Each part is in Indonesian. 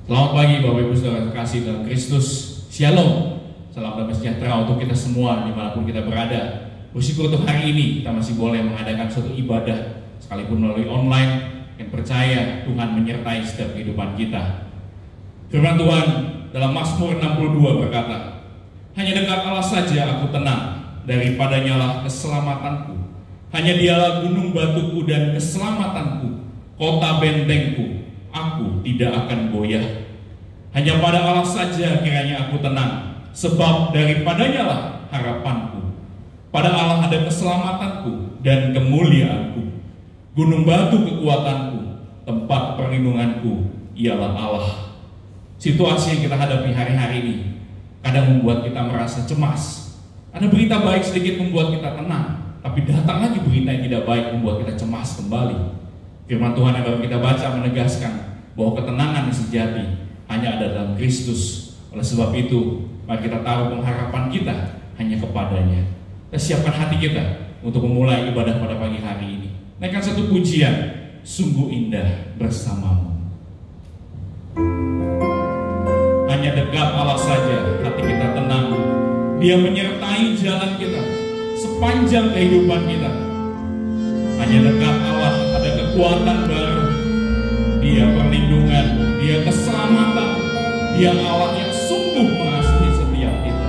Selamat pagi Bapak Ibu Saudara terkasih dalam Kristus. Shalom. Salam damai sejahtera untuk kita semua dimanapun kita berada. Bersyukur untuk hari ini kita masih boleh mengadakan suatu ibadah sekalipun melalui online, yang percaya Tuhan menyertai setiap kehidupan kita. Firman Tuhan dalam Mazmur 62 berkata, hanya dekat Allah saja aku tenang, daripadanya lah keselamatanku. Hanya dialah gunung batuku dan keselamatanku, kota bentengku, aku tidak akan goyah. Hanya pada Allah saja kiranya aku tenang, sebab daripadanya lah harapanku. Pada Allah ada keselamatanku dan kemuliaanku. Gunung batu kekuatanku, tempat perlindunganku ialah Allah. Situasi yang kita hadapi hari-hari ini kadang membuat kita merasa cemas. Ada berita baik sedikit membuat kita tenang, tapi datang lagi berita yang tidak baik membuat kita cemas kembali. Firman Tuhan yang baru kita baca menegaskan bahwa ketenangan yang sejati hanya ada dalam Kristus. Oleh sebab itu, mari kita taruh pengharapan kita hanya kepadanya. Kita siapkan hati kita untuk memulai ibadah pada pagi hari ini. Naikkan satu pujian, sungguh indah bersamamu. Hanya dekat Allah saja hati kita tenang. Dia menyertai jalan kita sepanjang kehidupan kita. Hanya dekat Allah ada kekuatan baru. Dia perlindungan, dia keselamatan, dia Allah yang sungguh mengasihi setiap kita.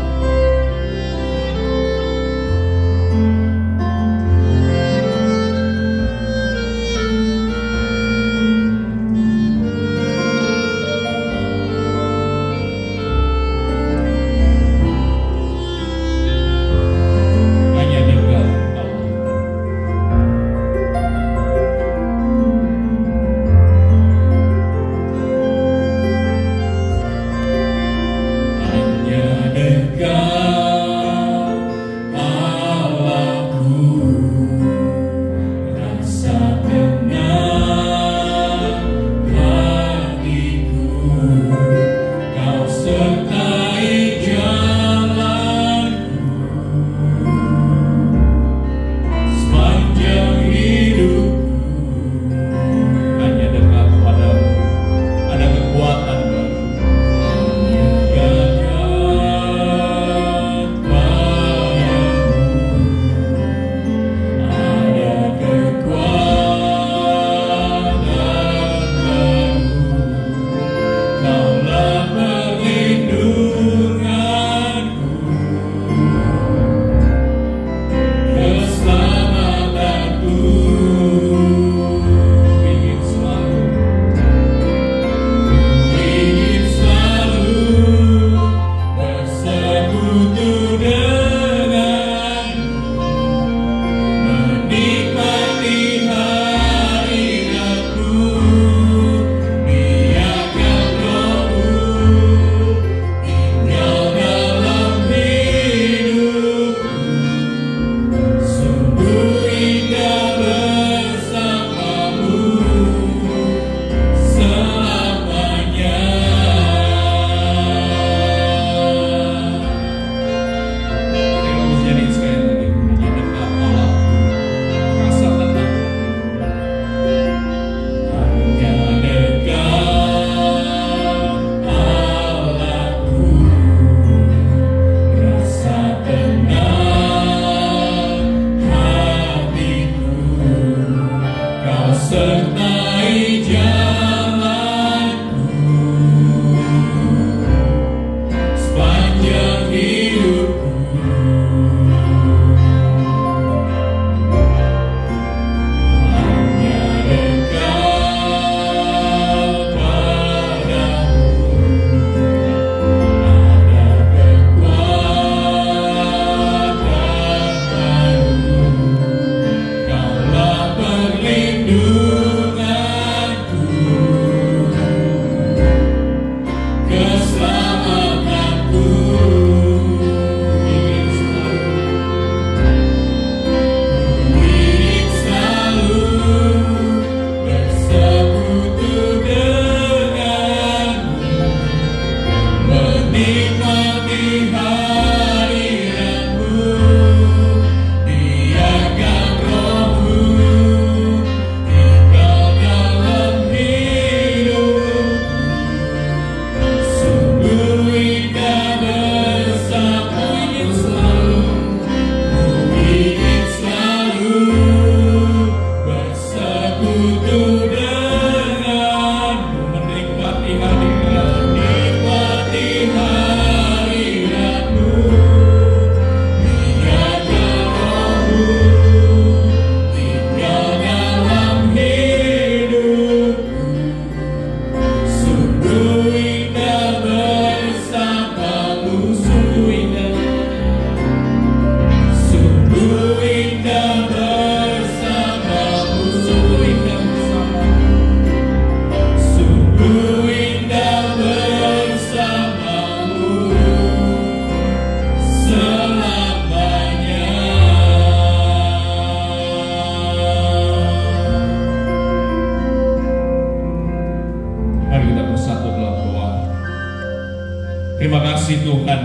Terima kasih Tuhan.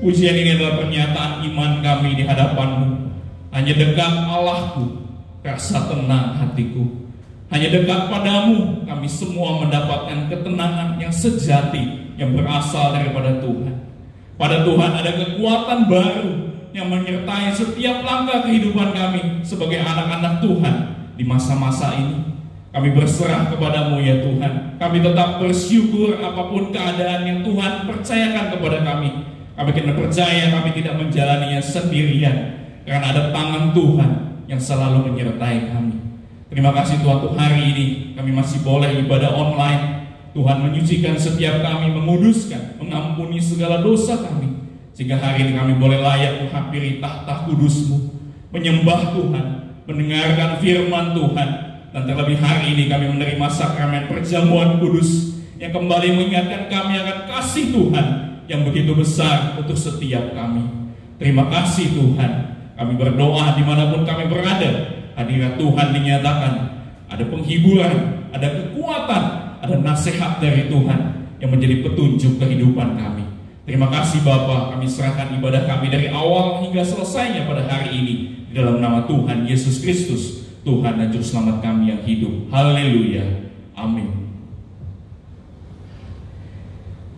Pujian ini adalah pernyataan iman kami di hadapan-Mu. Hanya dekat Allahku, rasa tenang hatiku. Hanya dekat padamu kami semua mendapatkan ketenangan yang sejati yang berasal daripada Tuhan. Pada Tuhan ada kekuatan baru yang menyertai setiap langkah kehidupan kami sebagai anak-anak Tuhan di masa-masa ini. Kami berserah kepadamu ya Tuhan. Kami tetap bersyukur apapun keadaan yang Tuhan percayakan kepada kami. Kami kena percaya kami tidak menjalaninya sendirian, karena ada tangan Tuhan yang selalu menyertai kami. Terima kasih Tuhan untuk hari ini kami masih boleh ibadah online. Tuhan menyucikan setiap kami, menguduskan, mengampuni segala dosa kami, sehingga hari ini kami boleh layak menghampiri tahta kudus-Mu, menyembah Tuhan, mendengarkan firman Tuhan, dan terlebih hari ini kami menerima sakramen perjamuan kudus yang kembali mengingatkan kami akan kasih Tuhan yang begitu besar untuk setiap kami. Terima kasih Tuhan. Kami berdoa dimanapun kami berada, hadirat Tuhan dinyatakan, ada penghiburan, ada kekuatan, ada nasihat dari Tuhan yang menjadi petunjuk kehidupan kami. Terima kasih Bapa, kami serahkan ibadah kami dari awal hingga selesainya pada hari ini di dalam nama Tuhan Yesus Kristus, Tuhan dan Juru Selamat kami yang hidup. Haleluya. Amin.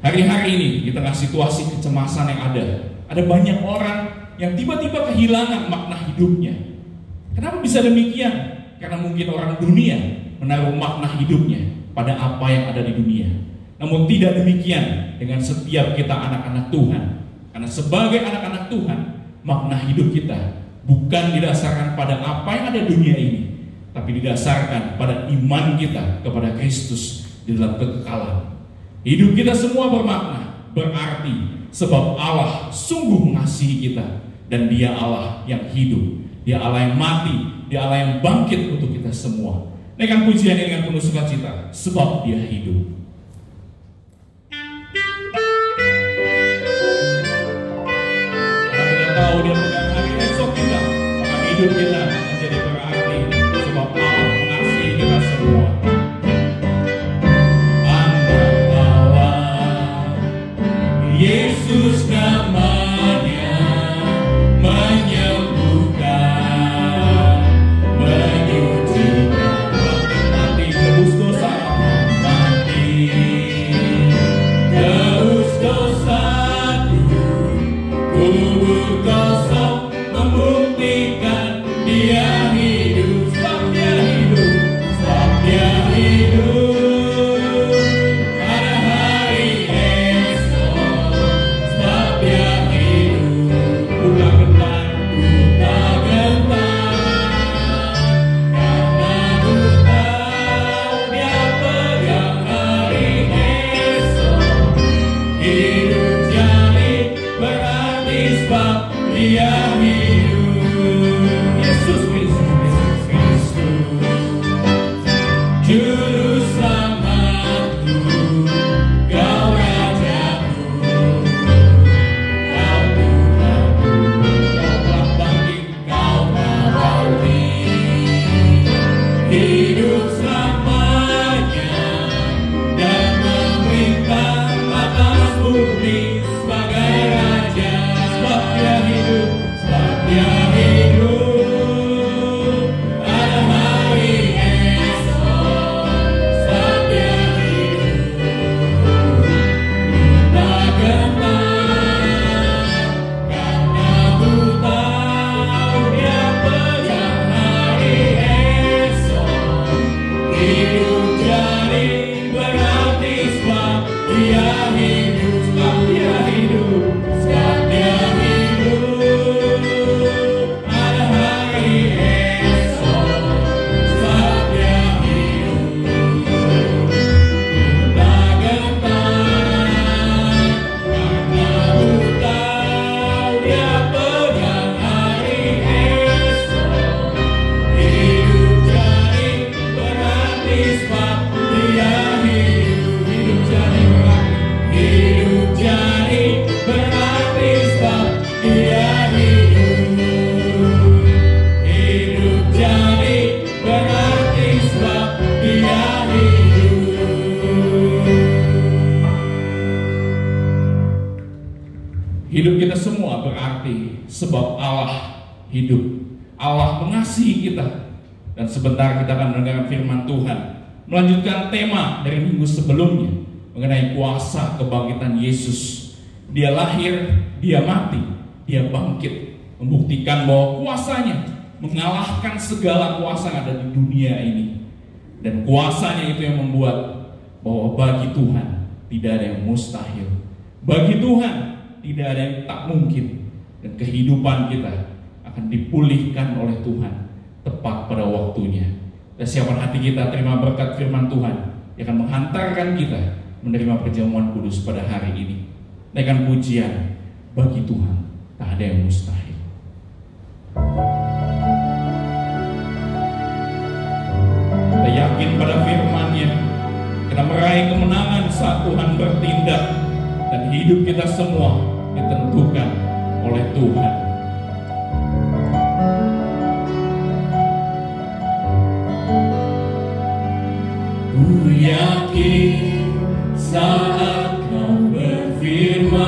Hari-hari ini di tengah situasi kecemasan yang ada banyak orang yang tiba-tiba kehilangan makna hidupnya. Kenapa bisa demikian? Karena mungkin orang dunia menaruh makna hidupnya pada apa yang ada di dunia. Namun tidak demikian dengan setiap kita anak-anak Tuhan. Karena sebagai anak-anak Tuhan, makna hidup kita bukan didasarkan pada apa yang ada di dunia ini, tapi didasarkan pada iman kita kepada Kristus di dalam kekekalan. Hidup kita semua bermakna, berarti sebab Allah sungguh mengasihi kita, dan Dia Allah yang hidup. Dia Allah yang mati, Dia Allah yang bangkit untuk kita semua. Naikkan pujian ini dengan penuh sukacita, sebab Dia hidup. Karena kita tahu Dia pegang hari esok kita, maka hidup kita menjadi berarti, sebab Allah mengasihi kita semua. Anak Allah, Yesus namanya, menyembuhkan, menyucikan, mati tebus dosa, mati tebus dosaku, kubur kosong membuktikan Dia hidup, sebab Dia hidup, sebab Dia hidup. Pada hari esok, sebab Dia hidup, ku tak gentar, karena ku tahu Dia pegang hari esok. Hidup jadi berarti sebab Dia hidup. Yesus Kristus, Juru Selamatku, Kau Rajaku, Kau Tuhanku, Kau telah bangkit, Kau mengawali hidup selamanya, dan memerintah atas bumi sebagai Raja. Sebab Dia hidup, sebab Dia hidup. Pada hari esok, sebab Dia hidup, ku tak gentar, karena ku tahu Dia pegang hari esok. Hidup jadi berarti sebab Dia hidup, sebab Dia hidup, sebab Dia hidup. Pada hari esok, sebab Dia hidup, ku tak gentar, karena ku tahu Dia pegang hari esok. Hidup jadi berarti sebab Dia hidup. Hidup jadi berarti, hidup jadi berarti sebab Dia hidup. Hidup jadi berarti sebab Dia hidup. Hidup kita semua berarti sebab Allah hidup. Allah mengasihi kita. Dan sebentar kita akan mendengarkan firman Tuhan, melanjutkan tema dari minggu sebelumnya mengenai kuasa kebangkitan Yesus. Dia lahir, dia mati, dia bangkit, membuktikan bahwa kuasanya mengalahkan segala kuasa yang ada di dunia ini. Dan kuasanya itu yang membuat bahwa bagi Tuhan tidak ada yang mustahil. Bagi Tuhan tidak ada yang tak mungkin. Dan kehidupan kita akan dipulihkan oleh Tuhan tepat pada waktunya. Dan siapkan hati kita terima berkat firman Tuhan yang akan menghantarkan kita menerima perjamuan kudus pada hari ini. Naikkan pujian, bagi Tuhan tak ada yang mustahil. Kita yakin pada firman-Nya, kita meraih kemenangan saat Tuhan bertindak, dan hidup kita semua ditentukan oleh Tuhan. Ku yakin saat Kau berfirman,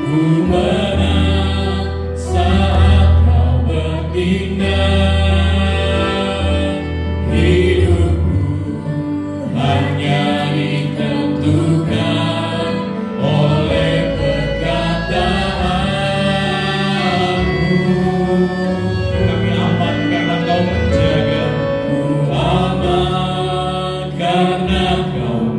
ku menang saat Kau bertindak. Hidupku hanya ditentukan oleh perkataanmu. Kami aman karena Kau menjaga. Karena Kau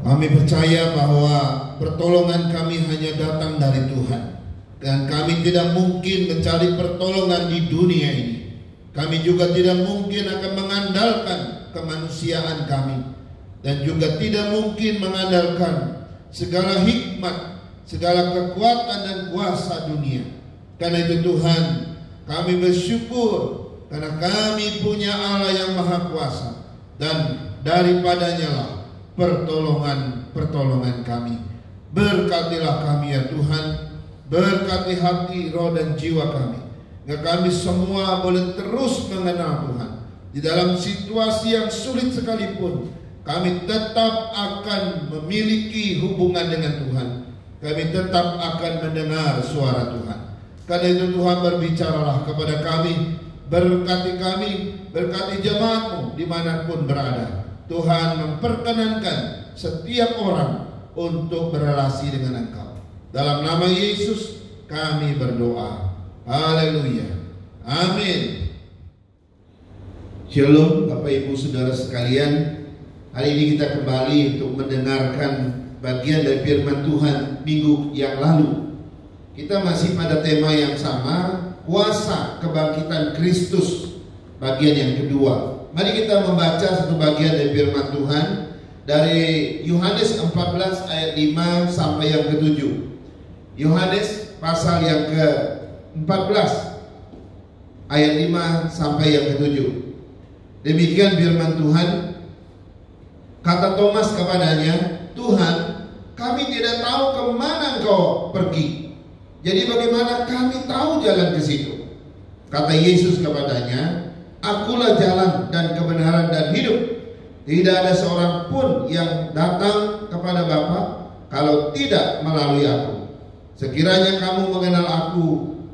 Kami percaya bahwa pertolongan kami hanya datang dari Tuhan, dan kami tidak mungkin mencari pertolongan di dunia ini. Kami juga tidak mungkin akan mengandalkan kemanusiaan kami, dan juga tidak mungkin mengandalkan segala hikmat, segala kekuatan dan kuasa dunia. Karena itu Tuhan, kami bersyukur karena kami punya Allah yang Maha Kuasa, dan daripadanya lah pertolongan kami. Berkatilah kami ya Tuhan, berkati hati, roh dan jiwa kami, agar kami semua boleh terus mengenal Tuhan. Di dalam situasi yang sulit sekalipun, kami tetap akan memiliki hubungan dengan Tuhan. Kami tetap akan mendengar suara Tuhan. Karena itu Tuhan, berbicaralah kepada kami, berkati jemaat-Mu dimanapun berada. Tuhan memperkenankan setiap orang untuk berelasi dengan Engkau. Dalam nama Yesus kami berdoa. Haleluya. Amin. Shalom Bapak Ibu Saudara sekalian. Hari ini kita kembali untuk mendengarkan bagian dari firman Tuhan minggu yang lalu. Kita masih pada tema yang sama, kuasa kebangkitan Kristus, bagian yang kedua. Mari kita membaca satu bagian dari firman Tuhan dari Yohanes 14 ayat 5 sampai yang ke-7. Yohanes pasal yang ke-14 ayat 5 sampai yang ke-7. Demikian firman Tuhan. Kata Thomas kepadanya, Tuhan, kami tidak tahu kemana Engkau pergi. Jadi bagaimana kami tahu jalan ke situ? Kata Yesus kepadanya, Akulah jalan dan kebenaran dan hidup. Tidak ada seorang pun yang datang kepada Bapa kalau tidak melalui aku. Sekiranya kamu mengenal aku,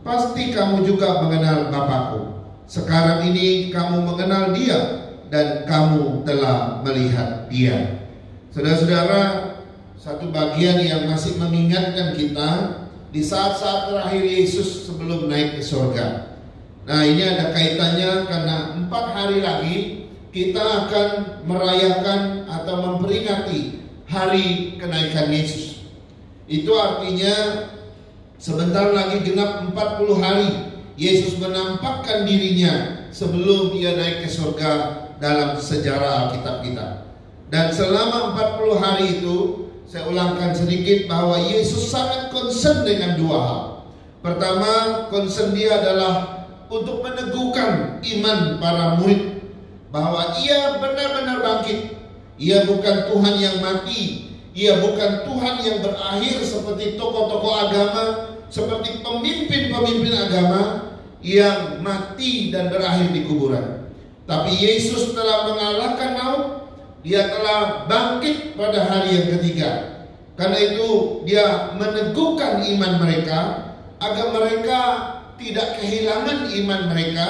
pasti kamu juga mengenal Bapa-Ku. Sekarang ini kamu mengenal Dia dan kamu telah melihat Dia. Saudara-saudara, satu bagian yang masih mengingatkan kita di saat-saat terakhir Yesus sebelum naik ke surga. Nah, ini ada kaitannya karena 4 hari lagi kita akan merayakan atau memperingati hari kenaikan Yesus. Itu artinya sebentar lagi genap 40 hari Yesus menampakkan dirinya sebelum Dia naik ke surga dalam sejarah Alkitab kita. Dan selama 40 hari itu, saya ulangkan sedikit bahwa Yesus sangat concern dengan 2 hal. Pertama, concern Dia adalah untuk meneguhkan iman para murid bahwa Ia benar-benar bangkit. Ia bukan Tuhan yang mati, Ia bukan Tuhan yang berakhir seperti tokoh-tokoh agama, seperti pemimpin-pemimpin agama yang mati dan berakhir di kuburan. Tapi Yesus telah mengalahkan maut. Dia telah bangkit pada hari yang ketiga. Karena itu Dia meneguhkan iman mereka agar mereka tidak kehilangan iman mereka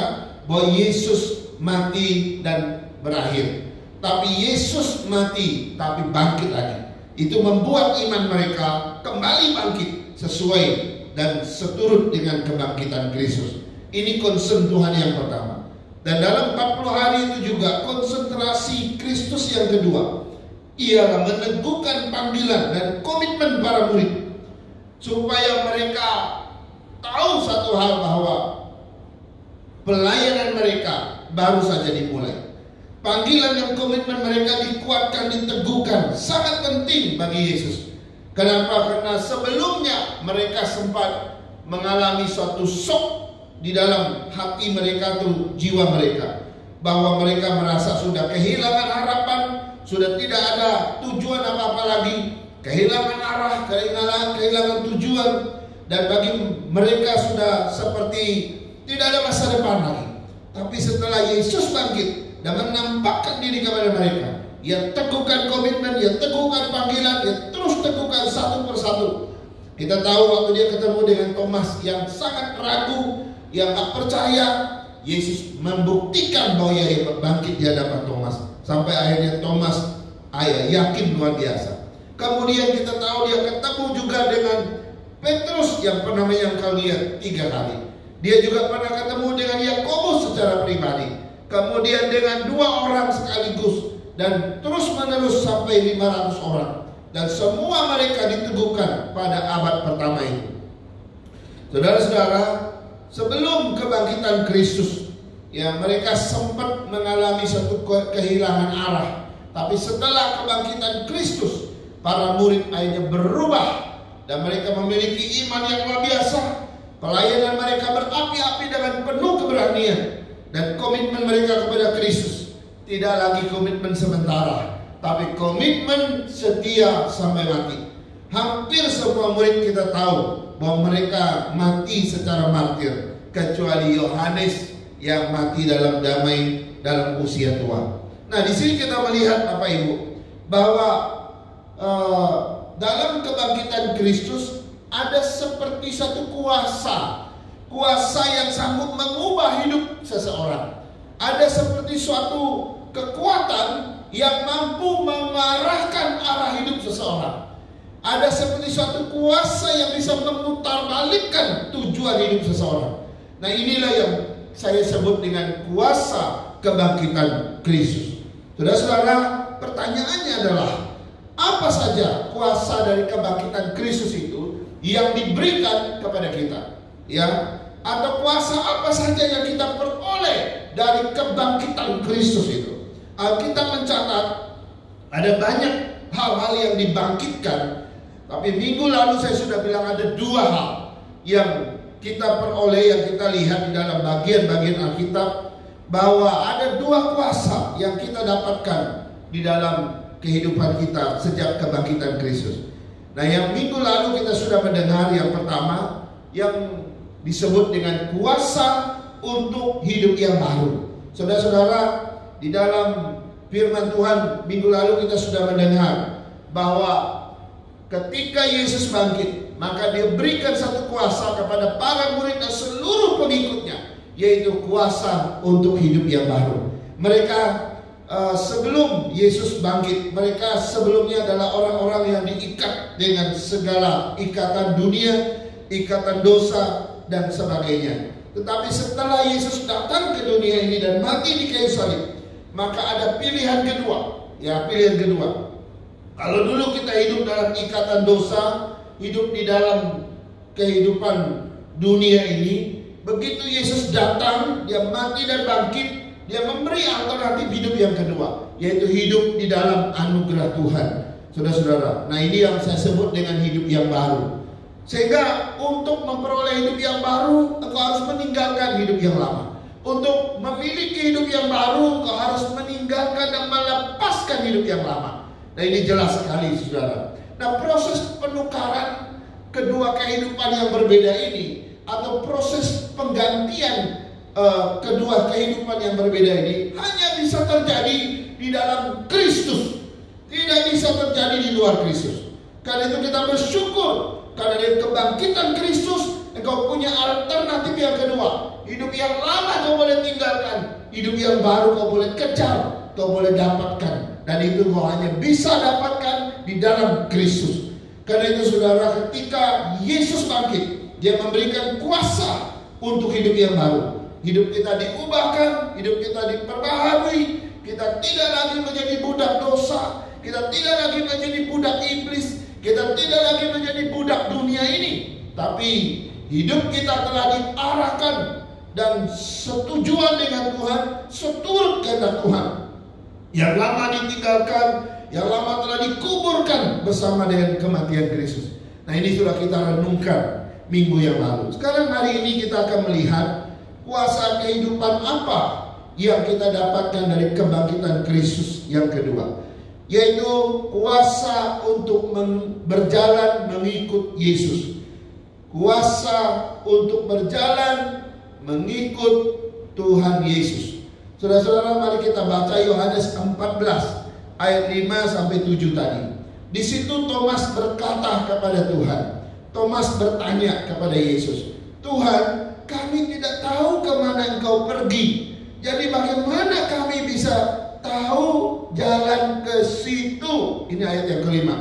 bahwa Yesus mati dan berakhir. Tapi Yesus mati tapi bangkit lagi. Itu membuat iman mereka kembali bangkit sesuai dan seturut dengan kebangkitan Kristus. Ini concern Tuhan yang pertama. Dan dalam 40 hari itu juga konsentrasi Kristus yang kedua ialah meneguhkan panggilan dan komitmen para murid supaya mereka tahu satu hal, bahwa pelayanan mereka baru saja dimulai. Panggilan dan komitmen mereka dikuatkan, diteguhkan, sangat penting bagi Yesus. Kenapa? Karena sebelumnya mereka sempat mengalami suatu shock di dalam hati mereka, tuh jiwa mereka, bahwa mereka merasa sudah kehilangan harapan, sudah tidak ada tujuan apa-apa lagi, kehilangan arah, kehilangan tujuan. Dan bagi mereka sudah seperti tidak ada masa depan lagi. Tapi setelah Yesus bangkit dan menampakkan diri kepada mereka, Dia teguhkan komitmen, Dia teguhkan panggilan, Dia terus teguhkan satu persatu. Kita tahu waktu Dia ketemu dengan Thomas yang sangat ragu, yang tak percaya, Yesus membuktikan bahwa Ia bangkit di hadapan Thomas. Sampai akhirnya Thomas yakin luar biasa. Kemudian kita tahu Dia ketemu juga dengan Petrus yang pernah Engkau lihat 3 kali. Dia juga pernah ketemu dengan Yakobus secara pribadi. Kemudian dengan 2 orang sekaligus dan terus menerus sampai 500 orang. Dan semua mereka diteguhkan pada abad pertama itu. Saudara-saudara, sebelum kebangkitan Kristus, ya mereka sempat mengalami satu kehilangan arah. Tapi setelah kebangkitan Kristus, para murid akhirnya berubah dan mereka memiliki iman yang luar biasa. Pelayanan mereka berapi-api dengan penuh keberanian dan komitmen mereka kepada Kristus tidak lagi komitmen sementara, tapi komitmen setia sampai mati. Hampir semua murid kita tahu bahwa mereka mati secara martir, kecuali Yohanes yang mati dalam damai dalam usia tua. Nah, di sini kita melihat Bapak Ibu bahwa dalam kebangkitan Kristus ada seperti satu kuasa yang sanggup mengubah hidup seseorang. Ada seperti suatu kekuatan yang mampu mengarahkan arah hidup seseorang. Ada seperti suatu kuasa yang bisa memutarbalikkan tujuan hidup seseorang. Nah, inilah yang saya sebut dengan kuasa kebangkitan Kristus. Saudara-saudara, pertanyaannya adalah apa saja kuasa dari kebangkitan Kristus itu yang diberikan kepada kita, ya? Atau kuasa apa saja yang kita peroleh dari kebangkitan Kristus itu? Alkitab mencatat ada banyak hal-hal yang dibangkitkan, tapi minggu lalu saya sudah bilang ada dua hal yang kita peroleh, yang kita lihat di dalam bagian-bagian Alkitab, bahwa ada dua kuasa yang kita dapatkan di dalam kehidupan kita sejak kebangkitan Kristus. Nah, yang minggu lalu kita sudah mendengar yang pertama yang disebut dengan kuasa untuk hidup yang baru. Saudara-saudara, di dalam firman Tuhan minggu lalu kita sudah mendengar bahwa ketika Yesus bangkit, maka dia berikan satu kuasa kepada para murid dan seluruh pengikutnya, yaitu kuasa untuk hidup yang baru. Mereka sebelum Yesus bangkit, mereka sebelumnya adalah orang-orang yang diikat dengan segala ikatan dunia, ikatan dosa dan sebagainya. Tetapi setelah Yesus datang ke dunia ini dan mati di kayu salib, maka ada pilihan kedua. Ya, pilihan kedua. Kalau dulu kita hidup dalam ikatan dosa, hidup di dalam kehidupan dunia ini, begitu Yesus datang, dia mati dan bangkit, dia memberi alternatif hidup yang kedua, yaitu hidup di dalam anugerah Tuhan. Saudara-saudara, nah ini yang saya sebut dengan hidup yang baru. Sehingga untuk memperoleh hidup yang baru, engkau harus meninggalkan hidup yang lama. Untuk memiliki hidup yang baru, engkau harus meninggalkan dan melepaskan hidup yang lama. Nah, ini jelas sekali, saudara. Nah, proses penukaran kedua kehidupan yang berbeda ini, atau proses penggantian kedua kehidupan yang berbeda ini, hanya bisa terjadi di dalam Kristus, tidak bisa terjadi di luar Kristus. Karena itu kita bersyukur, karena dari kebangkitan Kristus engkau punya alternatif yang kedua. Hidup yang lama kau boleh tinggalkan, hidup yang baru kau boleh kejar, kau boleh dapatkan. Dan itu kau hanya bisa dapatkan di dalam Kristus. Karena itu saudara, ketika Yesus bangkit, dia memberikan kuasa untuk hidup yang baru. Hidup kita diubahkan, hidup kita diperbaharui. Kita tidak lagi menjadi budak dosa, kita tidak lagi menjadi budak iblis, kita tidak lagi menjadi budak dunia ini. Tapi hidup kita telah diarahkan dan setujuan dengan Tuhan, seturut kehendak Tuhan. Yang lama ditinggalkan, yang lama telah dikuburkan bersama dengan kematian Kristus. Nah, ini sudah kita renungkan minggu yang lalu. Sekarang hari ini kita akan melihat kuasa kehidupan apa yang kita dapatkan dari kebangkitan Kristus yang kedua, yaitu kuasa untuk berjalan mengikut Yesus. Kuasa untuk berjalan mengikut Tuhan Yesus. Saudara-saudara, mari kita baca Yohanes 14 ayat 5 sampai 7 tadi. Di situ Thomas berkata kepada Tuhan. Thomas bertanya kepada Yesus, "Tuhan, kami tidak tahu kemana Engkau pergi. Jadi bagaimana kami bisa tahu jalan ke situ?" Ini ayat yang kelima.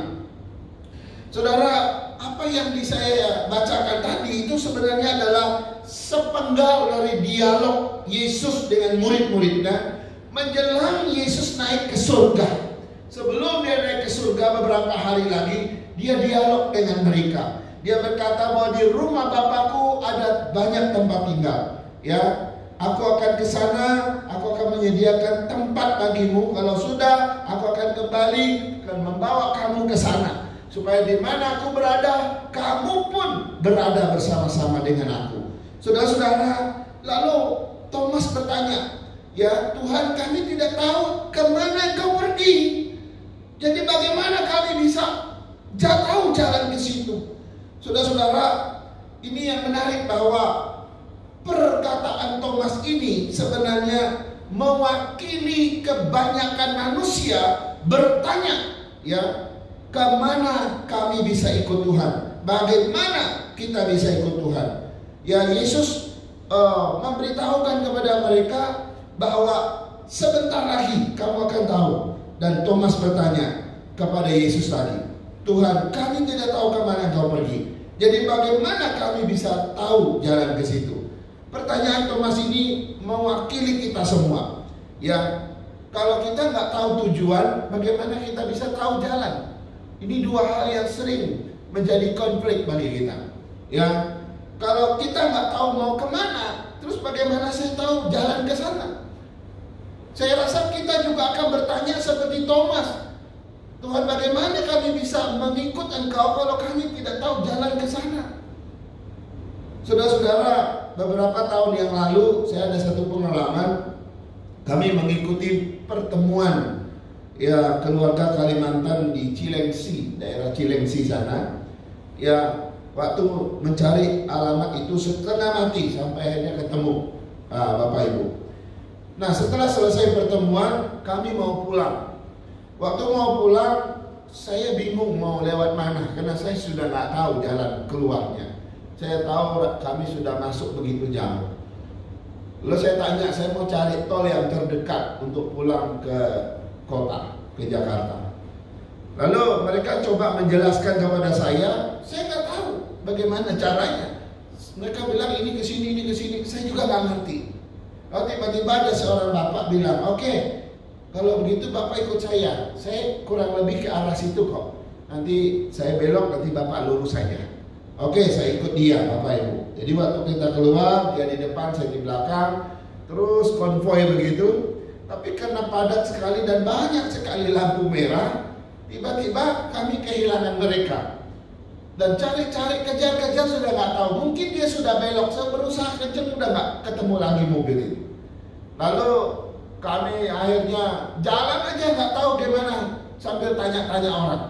Saudara, apa yang saya bacakan tadi itu sebenarnya adalah sepenggal dari dialog Yesus dengan murid-muridnya menjelang Yesus naik ke surga. Sebelum dia naik ke surga beberapa hari lagi, dia dialog dengan mereka. Dia berkata bahwa di rumah Bapakku ada banyak tempat tinggal. Ya, aku akan ke sana, aku akan menyediakan tempat bagimu. Kalau sudah, aku akan kembali dan membawa kamu ke sana, supaya di mana aku berada, kamu pun berada bersama-sama dengan aku. Saudara-saudara, lalu Thomas bertanya, ya Tuhan, kami tidak tahu kemana Engkau pergi. Jadi bagaimana kami bisa tahu jalan ke situ? Saudara-saudara, ini yang menarik bahwa perkataan Thomas ini sebenarnya mewakili kebanyakan manusia bertanya, ya, kemana kami bisa ikut Tuhan? Bagaimana kita bisa ikut Tuhan? Ya, Yesus memberitahukan kepada mereka bahwa sebentar lagi kamu akan tahu. Dan Thomas bertanya kepada Yesus tadi, Tuhan, kami tidak tahu kemana Engkau pergi. Jadi bagaimana kami bisa tahu jalan ke situ? Pertanyaan Thomas ini mewakili kita semua. Ya, kalau kita nggak tahu tujuan, bagaimana kita bisa tahu jalan? Ini dua hal yang sering menjadi konflik bagi kita. Ya, kalau kita nggak tahu mau kemana, terus bagaimana saya tahu jalan ke sana? Saya rasa kita juga akan bertanya seperti Thomas, Tuhan, bagaimana kami bisa mengikut Engkau kalau kami tidak tahu jalan ke sana? Saudara-saudara, beberapa tahun yang lalu saya ada satu pengalaman. Kami mengikuti pertemuan, ya, keluarga Kalimantan di Cilengsi, daerah Cilengsi sana. Ya, waktu mencari alamat itu setengah mati sampai akhirnya ketemu Bapak Ibu. Nah, setelah selesai pertemuan, kami mau pulang. Waktu mau pulang, saya bingung mau lewat mana, karena saya sudah nggak tahu jalan keluarnya. Saya tahu kami sudah masuk begitu jauh. Lalu saya tanya, saya mau cari tol yang terdekat untuk pulang ke kota, ke Jakarta. Lalu mereka coba menjelaskan kepada saya nggak tahu bagaimana caranya. Mereka bilang ini ke sini, saya juga nggak ngerti. Lalu tiba-tiba ada seorang bapak bilang, oke, kalau begitu bapak ikut saya kurang lebih ke arah situ kok. Nanti saya belok, nanti bapak lurus saja. Oke, saya ikut dia, Bapak Ibu. Jadi waktu kita keluar, dia di depan, saya di belakang, terus konvoy begitu. Tapi karena padat sekali dan banyak sekali lampu merah, tiba-tiba kami kehilangan mereka. Dan cari-cari, kejar-kejar sudah nggak tahu. Mungkin dia sudah belok, saya berusaha kenceng, udah nggak ketemu lagi mobil itu. Lalu kami akhirnya jalan aja nggak tahu gimana, sambil tanya-tanya orang.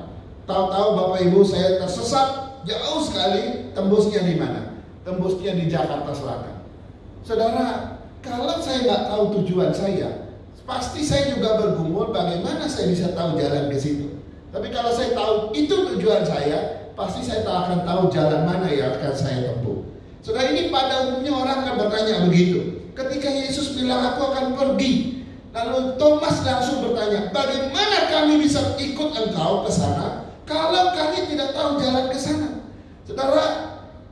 Tahu-tahu Bapak Ibu saya tersesat jauh sekali. Tembusnya di mana? Tembusnya di Jakarta Selatan. Saudara, kalau saya nggak tahu tujuan saya, pasti saya juga bergumul bagaimana saya bisa tahu jalan ke situ. Tapi kalau saya tahu itu tujuan saya, pasti saya akan tahu jalan mana yang akan saya tempuh. Saudara, ini pada umumnya orang akan bertanya begitu. Ketika Yesus bilang aku akan pergi, lalu Thomas langsung bertanya, bagaimana kami bisa ikut Engkau ke sana kalau kami tidak tahu jalan ke sana? Saudara,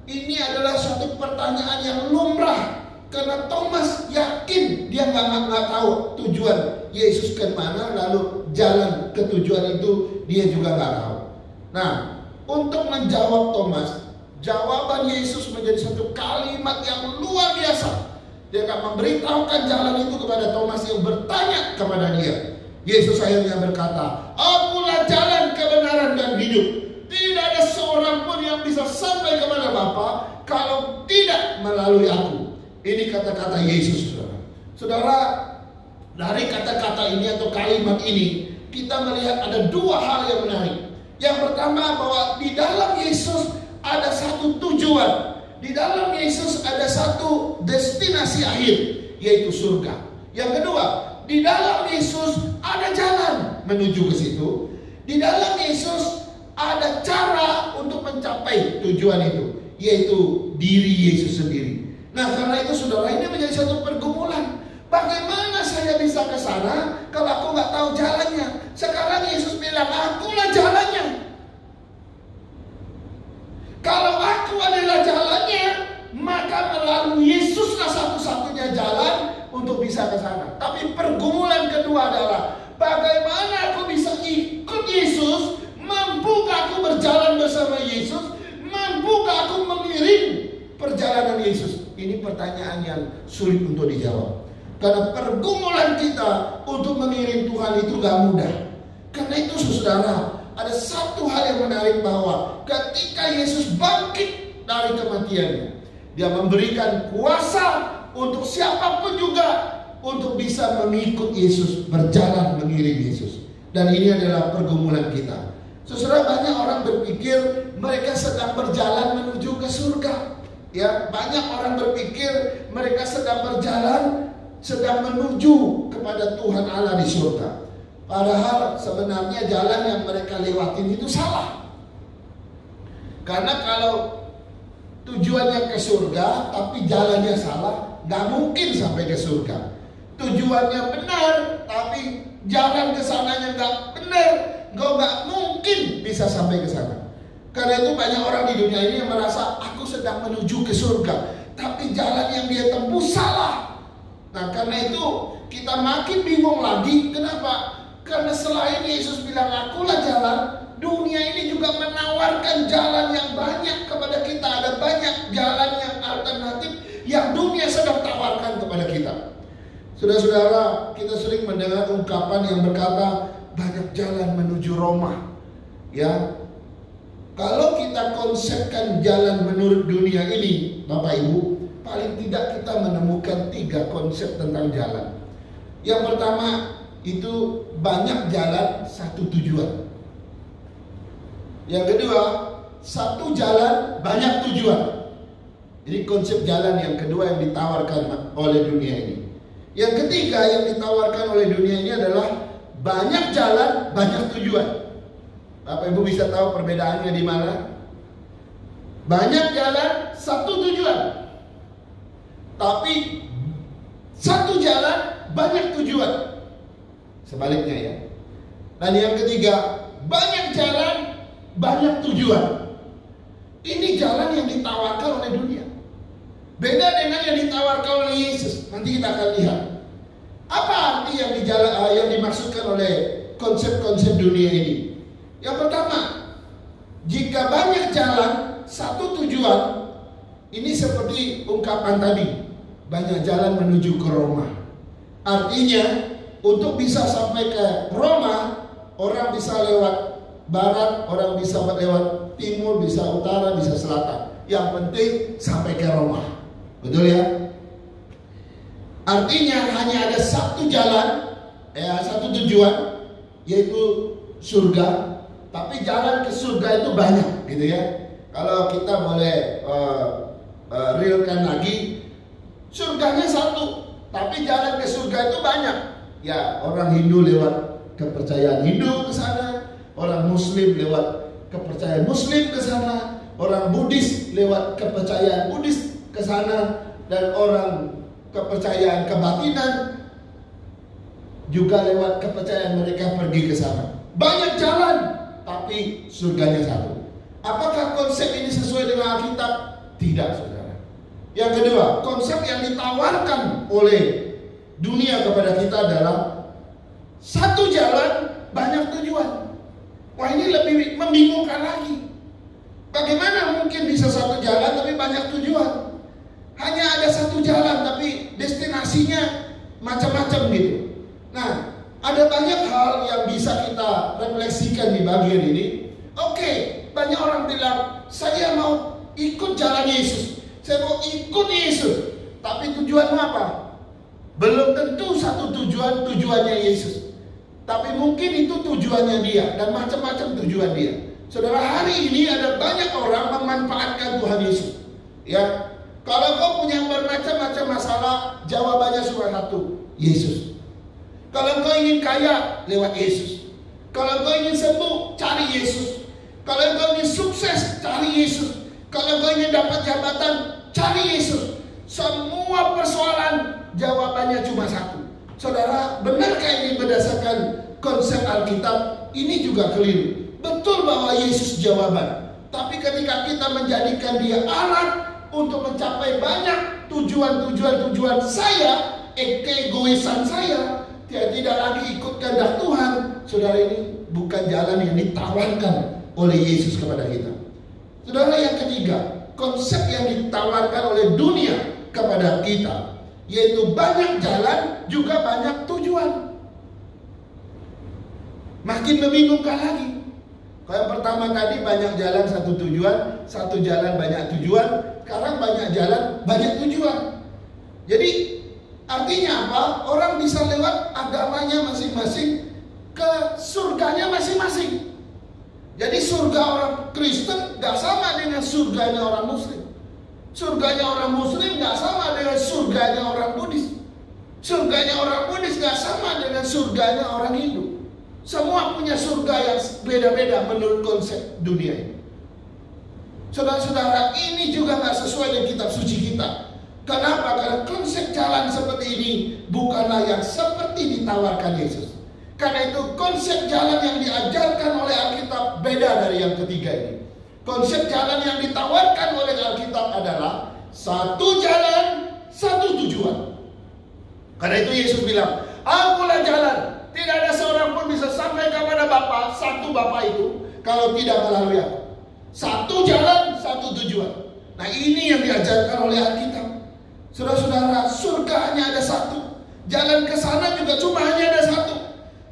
ini adalah suatu pertanyaan yang lumrah, karena Thomas yakin dia nggak tahu tujuan Yesus ke mana, lalu jalan ke tujuan itu dia juga nggak tahu. Nah, untuk menjawab Thomas, jawaban Yesus menjadi satu kalimat yang luar biasa. Dia akan memberitahukan jalan itu kepada Thomas yang bertanya kepada dia. Yesus akhirnya berkata, akulah jalan, kebenaran, dan hidup. Tidak ada seorang pun yang bisa sampai kepada Bapa kalau tidak melalui aku. Ini kata-kata Yesus, saudara. Saudara, dari kata-kata ini atau kalimat ini, kita melihat ada dua hal yang menarik. Yang pertama, bahwa di dalam Yesus ada satu tujuan. Di dalam Yesus ada satu destinasi akhir, yaitu surga. Yang kedua, di dalam Yesus ada jalan menuju ke situ. Di dalam Yesus ada cara untuk mencapai tujuan itu, yaitu diri Yesus sendiri. Nah, karena itu saudara, ini menjadi satu pergumulan. Bagaimana saya bisa ke sana kalau aku nggak tahu jalannya? Sekarang Yesus bilang, akulah jalannya. Kalau aku adalah jalannya, maka melalui Yesuslah satu-satunya jalan untuk bisa ke sana. Tapi pergumulan kedua adalah bagaimana aku bisa ikut Yesus, mampukah aku berjalan bersama Yesus, mampukah aku mengiring perjalanan Yesus. Ini pertanyaan yang sulit untuk dijawab. Karena pergumulan kita untuk mengiring Tuhan itu gak mudah. Karena itu saudara, ada satu hal yang menarik bahwa ketika Yesus bangkit dari kematiannya, Dia memberikan kuasa untuk siapapun juga untuk bisa mengikut Yesus, berjalan mengiring Yesus. Dan ini adalah pergumulan kita. Saudara, banyak orang berpikir mereka sedang berjalan menuju ke surga. Ya, banyak orang berpikir mereka sedang berjalan, sedang menuju kepada Tuhan Allah di surga. Padahal sebenarnya jalan yang mereka lewatin itu salah. Karena kalau tujuannya ke surga tapi jalannya salah, gak mungkin sampai ke surga. Tujuannya benar tapi jalan ke sananya gak benar, gak mungkin bisa sampai ke sana. Karena itu banyak orang di dunia ini yang merasa aku sedang menuju ke surga, tapi jalan yang dia tempuh salah. Nah, karena itu kita makin bingung lagi. Kenapa? Karena selain Yesus bilang akulah jalan, dunia ini juga menawarkan jalan yang banyak kepada kita. Ada banyak jalan yang alternatif yang dunia sedang tawarkan kepada kita. Saudara-saudara, kita sering mendengar ungkapan yang berkata banyak jalan menuju Roma. Ya, kalau kita konsepkan jalan menurut dunia ini, Bapak Ibu, paling tidak kita menemukan 3 konsep tentang jalan. Yang pertama itu banyak jalan, satu tujuan. Yang kedua, satu jalan, banyak tujuan. Jadi konsep jalan yang kedua yang ditawarkan oleh dunia ini. Yang ketiga yang ditawarkan oleh dunia ini adalah banyak jalan, banyak tujuan. Bapak Ibu bisa tahu perbedaannya di mana? Banyak jalan, satu tujuan. Tapi satu jalan, banyak tujuan. Sebaliknya ya. Dan yang ketiga, banyak jalan, banyak tujuan. Ini jalan yang ditawarkan oleh dunia. Beda dengan yang ditawarkan oleh Yesus. Nanti kita akan lihat. Apa arti yang dimaksudkan oleh konsep-konsep dunia ini? Yang pertama, jika banyak jalan, satu tujuan. Ini seperti ungkapan tadi, banyak jalan menuju ke Roma. Artinya, untuk bisa sampai ke Roma, orang bisa lewat barat, orang bisa lewat timur, bisa utara, bisa selatan. Yang penting sampai ke Roma. Betul ya? Artinya hanya ada satu jalan, satu tujuan, yaitu surga. Tapi jalan ke surga itu banyak, gitu ya. Kalau kita boleh realkan lagi, surganya satu, tapi jalan ke surga itu banyak. Ya, orang Hindu lewat kepercayaan Hindu ke sana, orang Muslim lewat kepercayaan Muslim ke sana, orang Buddhis lewat kepercayaan Buddhis ke sana, dan orang kepercayaan kebatinan juga lewat kepercayaan mereka pergi ke sana. Banyak jalan, tapi surganya satu. Apakah konsep ini sesuai dengan Alkitab? Tidak, saudara. Yang kedua, konsep yang ditawarkan oleh dunia kepada kita adalah satu jalan, banyak tujuan. Wah, ini lebih membingungkan lagi. Bagaimana mungkin bisa satu jalan tapi banyak tujuan? Hanya ada satu jalan tapi destinasinya macam-macam gitu. Nah, ada banyak hal yang bisa kita refleksikan di bagian ini. Oke, banyak orang bilang, saya mau ikut jalan Yesus, saya mau ikut Yesus. Tapi tujuanmu apa? Belum tentu satu tujuannya Yesus. Tapi mungkin itu tujuannya dia, dan macam-macam tujuan dia. Saudara, hari ini ada banyak orang memanfaatkan Tuhan Yesus. Ya, kalau kau punya bermacam-macam masalah, jawabannya cuma satu, Yesus. Kalau kau ingin kaya, lewat Yesus. Kalau kau ingin sembuh, cari Yesus. Kalau kau ingin sukses, cari Yesus. Kalau kau ingin dapat jabatan, cari Yesus. Semua persoalan jawabannya cuma satu. Saudara, benarkah ini berdasarkan konsep Alkitab? Ini juga keliru. Betul bahwa Yesus jawaban, tapi ketika kita menjadikan dia alat untuk mencapai banyak tujuan saya, keegoisan saya, Saya tidak lagi ikut kehendak Tuhan. Saudara, ini bukan jalan yang ditawarkan oleh Yesus kepada kita. Saudara, yang ketiga, konsep yang ditawarkan oleh dunia kepada kita, yaitu banyak jalan juga banyak tujuan. Makin membingungkan lagi. Kalau yang pertama tadi banyak jalan satu tujuan, satu jalan banyak tujuan. Sekarang banyak jalan banyak tujuan. Jadi artinya apa? Orang bisa lewat agamanya masing-masing ke surganya masing-masing. Jadi surga orang Kristen gak sama dengan surganya orang Muslim. Surganya orang Muslim gak sama dengan surganya orang Buddhis. Surganya orang Buddhis gak sama dengan surganya orang Hindu. Semua punya surga yang beda-beda menurut konsep dunia ini. Saudara-saudara, ini juga gak sesuai dengan kitab suci kita. Kenapa? Karena konsep jalan seperti ini bukanlah yang seperti ditawarkan Yesus. Karena itu konsep jalan yang diajarkan oleh Alkitab beda dari yang ketiga ini. Konsep jalan yang ditawarkan oleh Alkitab adalah satu jalan, satu tujuan. Karena itu Yesus bilang, "Akulah jalan. Tidak ada seorang pun bisa sampai kepada Bapa, satu Bapa itu, kalau tidak melalui aku." Satu jalan, satu tujuan. Nah, ini yang diajarkan oleh Alkitab. Saudara-saudara, surga hanya ada satu. Jalan ke sana juga cuma hanya ada satu,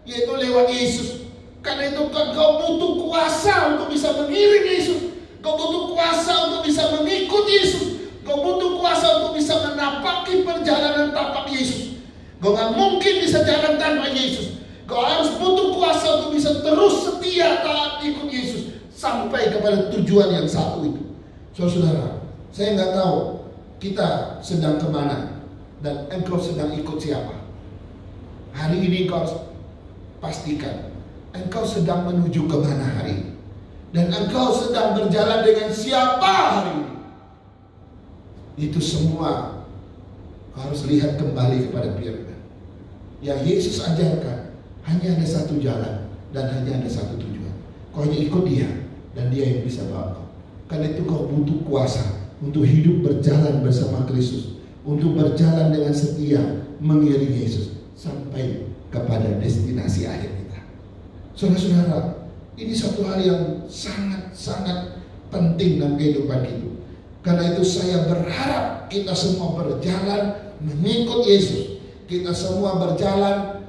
yaitu lewat Yesus. Karena itu kau butuh kuasa untuk bisa mengiring Yesus. Kau butuh kuasa untuk bisa mengikut Yesus. Kau butuh kuasa untuk bisa menapaki perjalanan tapak Yesus. Kau gak mungkin bisa jalan tanpa Yesus. Kau harus butuh kuasa untuk bisa terus setia taat ikut Yesus sampai kepada tujuan yang satu itu. Saudara, saya nggak tahu kita sedang kemana dan engkau sedang ikut siapa. Hari ini kau pastikan engkau sedang menuju kemana hari ini, dan engkau sedang berjalan dengan siapa hari ini. Itu semua kau harus lihat kembali kepada firman. Yang Yesus ajarkan hanya ada satu jalan dan hanya ada satu tujuan. Kau hanya ikut Dia dan Dia yang bisa bawa kau. Karena itu kau butuh kuasa untuk hidup berjalan bersama Kristus, untuk berjalan dengan setia mengiringi Yesus sampai kepada destinasi akhir kita. Saudara-saudara, ini satu hal yang sangat-sangat penting dalam kehidupan kita. Karena itu saya berharap kita semua berjalan mengikut Yesus. Kita semua berjalan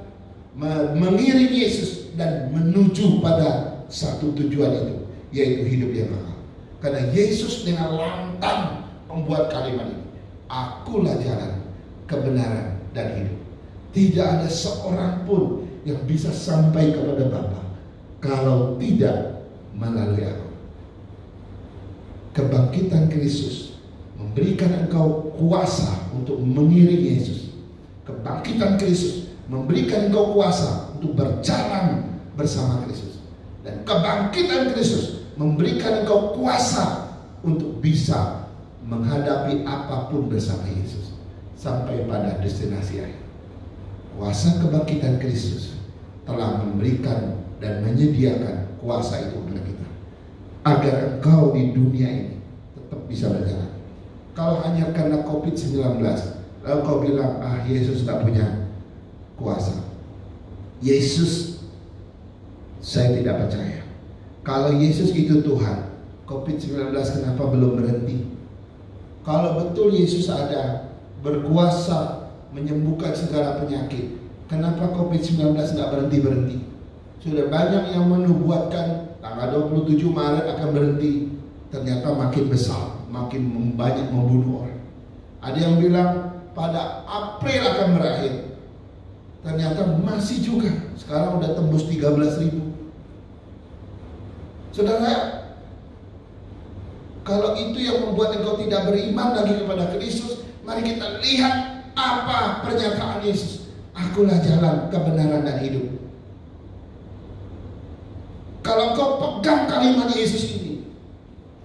mengiringi Yesus dan menuju pada satu tujuan itu, yaitu hidup yang kekal. Karena Yesus dengan lantang membuat kalimat ini, "Akulah jalan, kebenaran, dan hidup. Tidak ada seorang pun yang bisa sampai kepada Bapa kalau tidak melalui aku." Kebangkitan Kristus memberikan engkau kuasa untuk mengiringi Yesus. Kebangkitan Kristus memberikan engkau kuasa untuk berjalan bersama Kristus. Dan kebangkitan Kristus memberikan engkau kuasa untuk bisa menghadapi apapun bersama Yesus sampai pada destinasi akhir. Kuasa kebangkitan Kristus telah memberikan dan menyediakan kuasa itu kepada kita, agar engkau di dunia ini tetap bisa berjalan. Kalau hanya karena COVID-19 lalu kau bilang, Yesus tak punya kuasa. Yesus, saya tidak percaya. Kalau Yesus itu Tuhan, COVID-19 kenapa belum berhenti? Kalau betul Yesus ada, berkuasa menyembuhkan segala penyakit, kenapa COVID-19 nggak berhenti-berhenti? Sudah banyak yang menubuatkan tanggal 27 Maret akan berhenti, ternyata makin besar, makin banyak membunuh orang. Ada yang bilang pada April akan berakhir, ternyata masih juga. Sekarang udah tembus 13.000. Saudara, kalau itu yang membuat engkau tidak beriman lagi kepada Kristus, mari kita lihat apa pernyataan Yesus. Akulah jalan, kebenaran, dan hidup. Kalau kau pegang kalimat Yesus ini,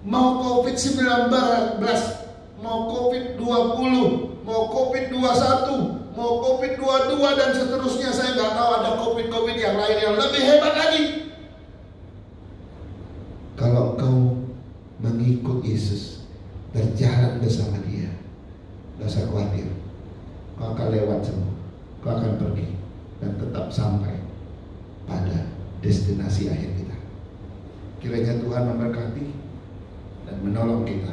mau COVID-19, mau COVID-20, mau COVID-21, mau COVID-22 dan seterusnya, saya nggak tahu ada COVID yang lain yang lebih hebat lagi. Kalau kau mengikut Yesus, berjalan bersama Dia, tidak usah khawatir. Kau akan lewat semua, kau akan pergi dan tetap tetap sampai pada destinasi akhir kita. Kiranya Tuhan memberkati dan menolong kita.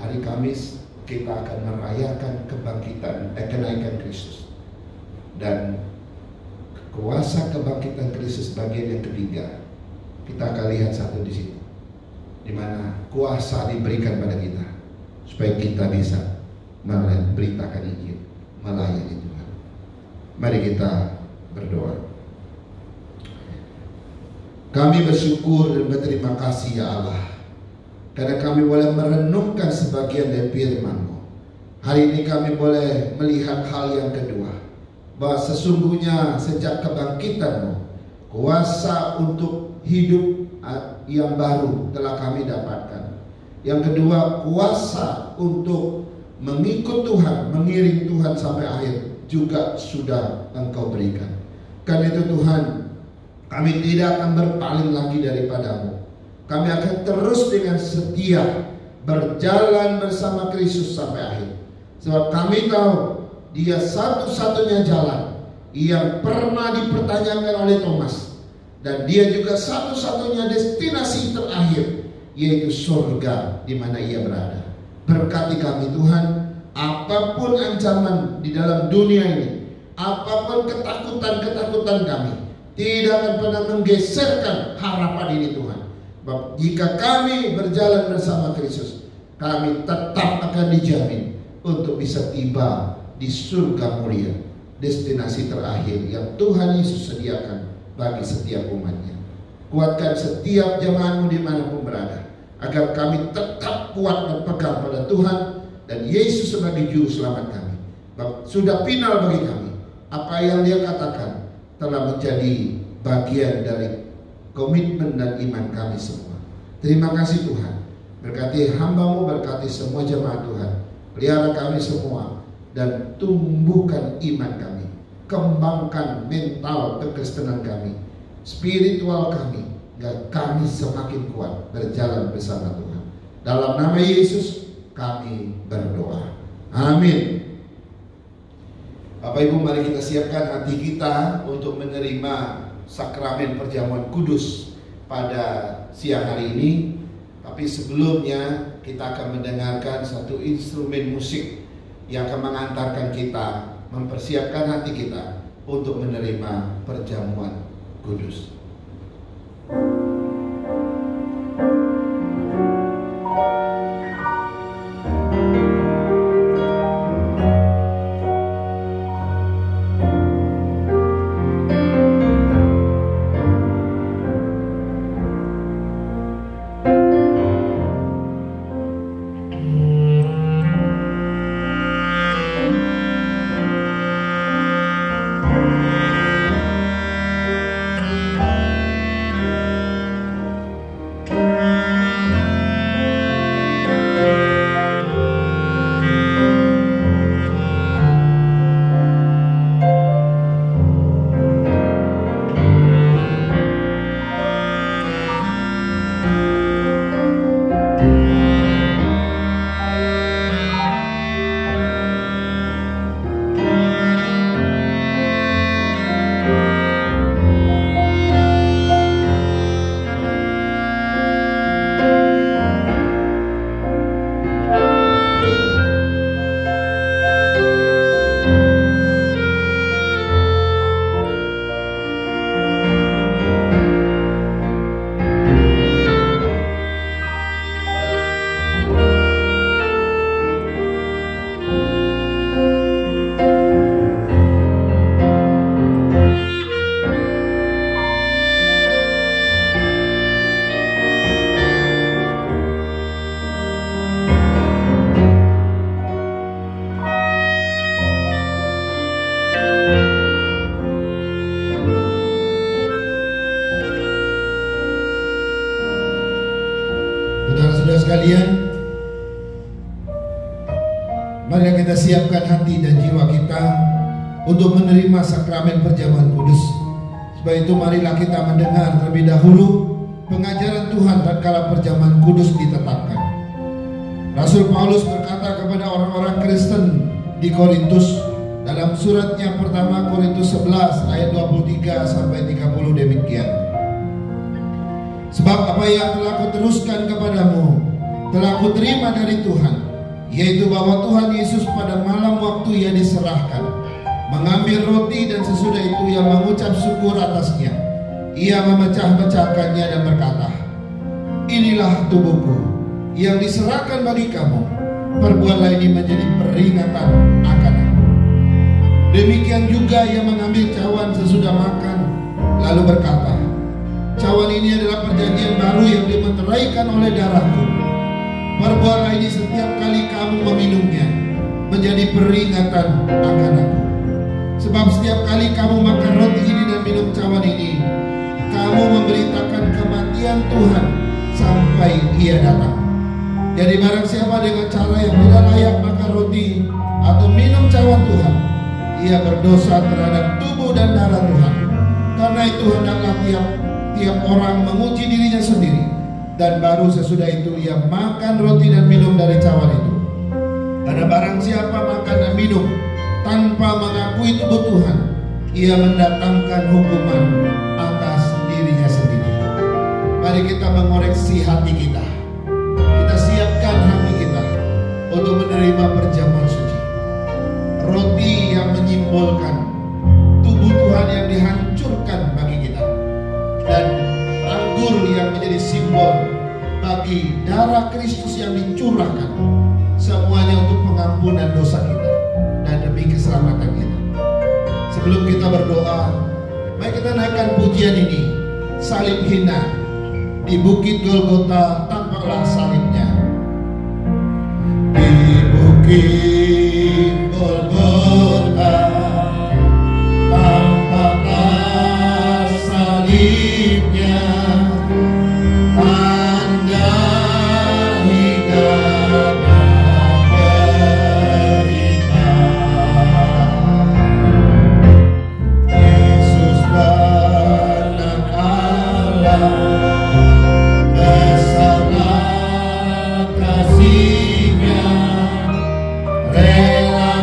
Hari Kamis kita akan merayakan kenaikan Kristus, dan kuasa kebangkitan Kristus bagian yang ketiga. Kita akan lihat satu di situ, di mana kuasa diberikan pada kita supaya kita bisa memberitakan Injil, melayani Tuhan. Mari kita berdoa. Kami bersyukur dan berterima kasih ya Allah, karena kami boleh merenungkan sebagian dari firman-Mu. Hari ini kami boleh melihat hal yang kedua, bahwa sesungguhnya sejak kebangkitan-Mu, kuasa untuk hidup yang baru telah kami dapatkan. Yang kedua, kuasa untuk mengikut Tuhan, mengiring Tuhan sampai akhir juga sudah Engkau berikan. Karena itu Tuhan, kami tidak akan berpaling lagi daripada-Mu. Kami akan terus dengan setia berjalan bersama Kristus sampai akhir. Sebab kami tahu Dia satu-satunya jalan yang pernah dipertanyakan oleh Thomas, dan Dia juga satu-satunya destinasi terakhir, yaitu surga di mana Ia berada. Berkati kami Tuhan, apapun ancaman di dalam dunia ini, apapun ketakutan-ketakutan kami, tidak akan pernah menggeserkan harapan ini Tuhan. Jika kami berjalan bersama Kristus, kami tetap akan dijamin untuk bisa tiba di surga mulia, destinasi terakhir yang Tuhan Yesus sediakan bagi setiap umatnya. Kuatkan setiap jemaat-Mu dimanapun berada, agar kami tetap kuat berpegang pada Tuhan dan Yesus sebagai juru selamat kami. Sudah final bagi kami, apa yang Dia katakan telah menjadi bagian dari komitmen dan iman kami semua. Terima kasih Tuhan. Berkati hamba-Mu, berkati semua jemaat Tuhan. Pelihara kami semua dan tumbuhkan iman kami. Kembangkan mental kekristenan kami, spiritual kami, agar kami semakin kuat berjalan bersama Tuhan. Dalam nama Yesus kami berdoa. Amin. Bapak Ibu, mari kita siapkan hati kita untuk menerima sakramen perjamuan kudus pada siang hari ini. Tapi sebelumnya kita akan mendengarkan satu instrumen musik yang akan mengantarkan kita, mempersiapkan hati kita untuk menerima perjamuan kudus. Saudara-saudara sekalian, mari kita siapkan hati dan jiwa kita untuk menerima sakramen perjamuan kudus. Sebab itu marilah kita mendengar terlebih dahulu pengajaran Tuhan tatkala perjamuan kudus ditetapkan. Rasul Paulus berkata kepada orang-orang Kristen di Korintus dalam dalam suratnya pertama Korintus 11 ayat 23 sampai 30 demikian. Sebab apa yang telah kuteruskan kepadamu telah kuterima dari Tuhan, yaitu bahwa Tuhan Yesus pada malam waktu Ia diserahkan mengambil roti, dan sesudah itu Ia mengucap syukur atasnya. Ia memecah-mecahkannya dan berkata, "Inilah tubuhku yang diserahkan bagi kamu. Perbuatlah ini menjadi peringatan akan aku." Demikian juga Ia mengambil cawan sesudah makan, lalu berkata, "Cawan ini adalah perjanjian baru yang dimeteraikan oleh darahku. Perbuatlah ini setiap kali kamu meminumnya, menjadi peringatan akan aku. Sebab setiap kali kamu makan roti ini dan minum cawan ini, kamu memberitakan kematian Tuhan sampai Ia datang. Jadi barang siapa dengan cara yang tidak layak makan roti atau minum cawan Tuhan, ia berdosa terhadap tubuh dan darah Tuhan. Karena itu hendaklah tiap orang menguji dirinya sendiri, dan baru sesudah itu ia makan roti dan minum dari cawan itu. Karena barang siapa makan dan minum tanpa mengakui tubuh Tuhan, ia mendatangkan hukuman atas dirinya sendiri. Mari kita mengoreksi hati kita. Kita siapkan hati kita untuk menerima perjamuan suci. Roti yang menyimbolkan tubuh Tuhan yang dihancurkan bagi kita, dan anggur yang menjadi simbol bagi darah Kristus yang dicurahkan, semuanya untuk pengampunan dosa kita dan demi keselamatan kita. Sebelum kita berdoa, mari kita naikkan pujian ini. Salib hina, di bukit Golgota tampaklah salibnya. Di bukit Golgota tampaklah salibnya, tanda hidup dan derita. Yesus anak Allah, besarlah kasih-Nya, rela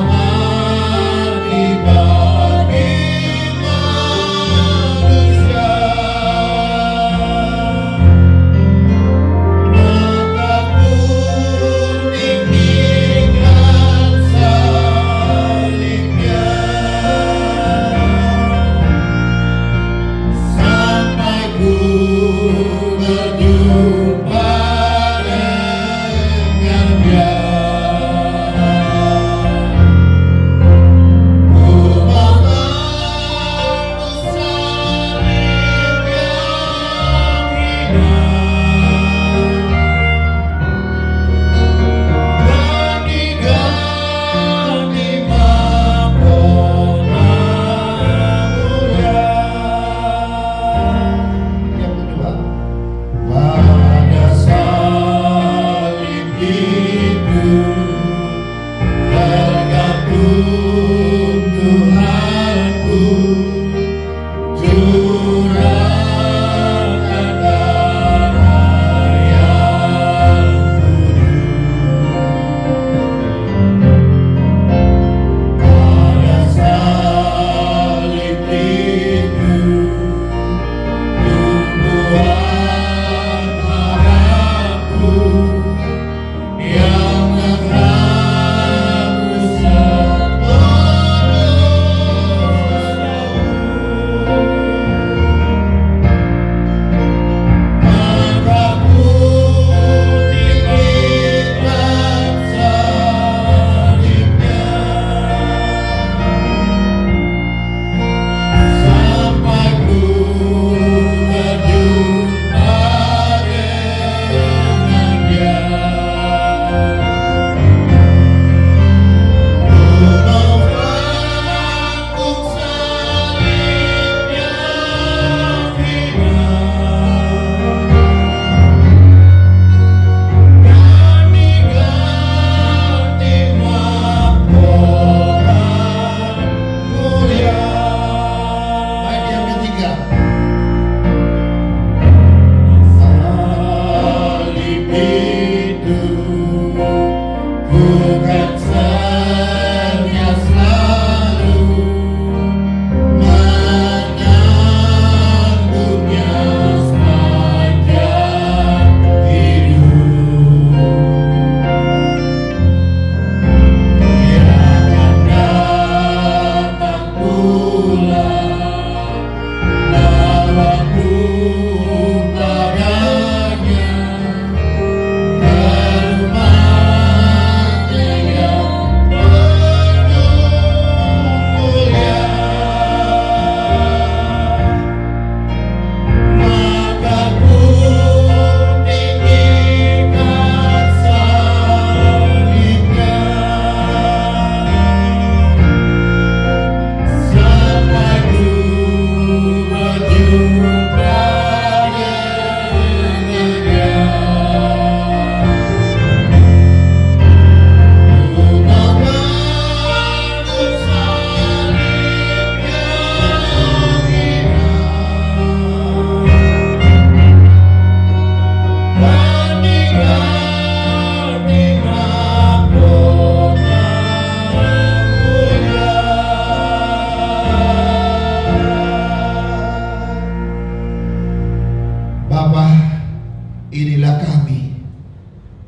kami,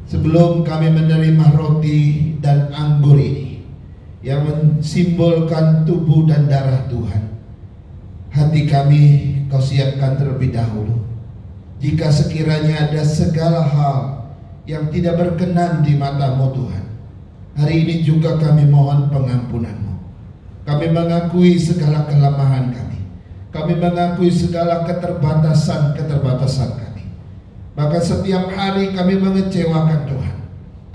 sebelum kami menerima roti dan anggur ini yang mensimbolkan tubuh dan darah Tuhan, hati kami Kau siapkan terlebih dahulu. Jika sekiranya ada segala hal yang tidak berkenan di mata-Mu Tuhan, hari ini juga kami mohon pengampunan-Mu. Kami mengakui segala kelemahan kami. Kami mengakui segala keterbatasan kami. Bahkan setiap hari kami mengecewakan Tuhan.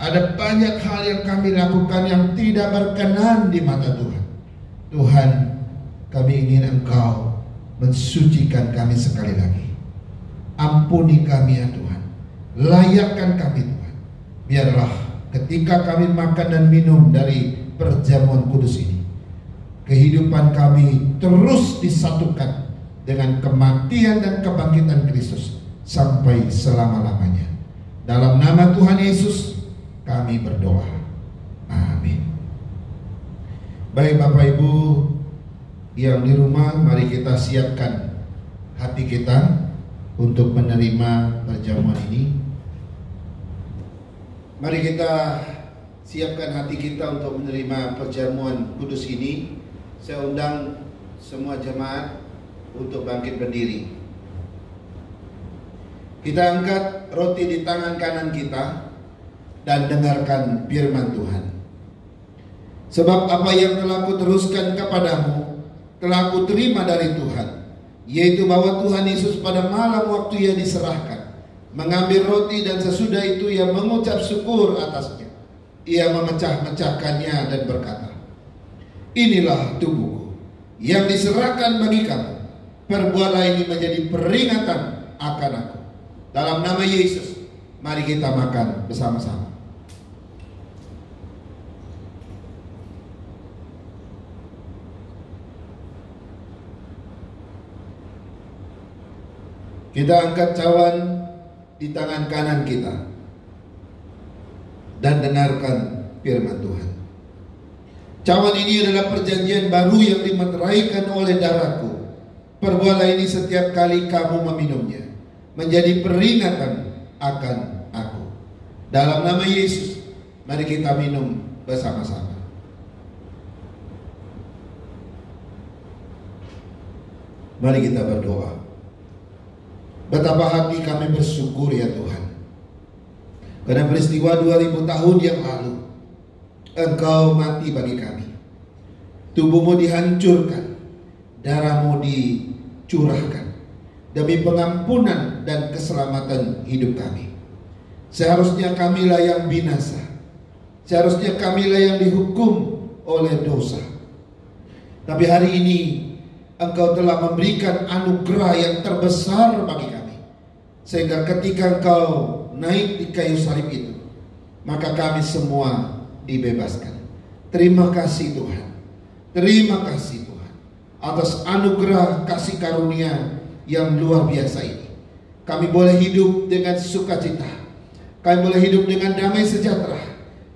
Ada banyak hal yang kami lakukan yang tidak berkenan di mata Tuhan. Tuhan, kami ingin Engkau mensucikan kami sekali lagi. Ampuni kami ya Tuhan. Layakkan kami Tuhan. Biarlah ketika kami makan dan minum dari perjamuan kudus ini, kehidupan kami terus disatukan dengan kematian dan kebangkitan Kristus sampai selama-lamanya. Dalam nama Tuhan Yesus kami berdoa. Amin. Baik Bapak Ibu yang di rumah, mari kita siapkan hati kita untuk menerima perjamuan ini. Mari kita siapkan hati kita untuk menerima perjamuan kudus ini. Saya undang semua jemaat untuk bangkit berdiri. Kita angkat roti di tangan kanan kita dan dengarkan firman Tuhan. Sebab apa yang telah kuteruskan kepadamu telah kuterima dari Tuhan, yaitu bahwa Tuhan Yesus pada malam waktu Ia diserahkan mengambil roti, dan sesudah itu Ia mengucap syukur atasnya. Ia memecah-mecahkannya dan berkata, inilah tubuhku yang diserahkan bagi kamu. Perbuatlah ini menjadi peringatan akan aku. Dalam nama Yesus, mari kita makan bersama-sama. Kita angkat cawan di tangan kanan kita dan dengarkan firman Tuhan. Cawan ini adalah perjanjian baru yang dimeteraikan oleh darahku. Perbuatlah ini setiap kali kamu meminumnya, menjadi peringatan akan aku. Dalam nama Yesus, mari kita minum bersama-sama. Mari kita berdoa. Betapa hati kami bersyukur ya Tuhan, karena peristiwa 2000 tahun yang lalu Engkau mati bagi kami. Tubuhmu dihancurkan, darahmu dicurahkan demi pengampunan dan keselamatan hidup kami. Seharusnya kamilah yang binasa, seharusnya kamilah yang dihukum oleh dosa. Tapi hari ini Engkau telah memberikan anugerah yang terbesar bagi kami, sehingga ketika Engkau naik di kayu salib itu, maka kami semua dibebaskan. Terima kasih Tuhan. Terima kasih Tuhan atas anugerah kasih karunia yang luar biasa ini. Kami boleh hidup dengan sukacita, kami boleh hidup dengan damai sejahtera,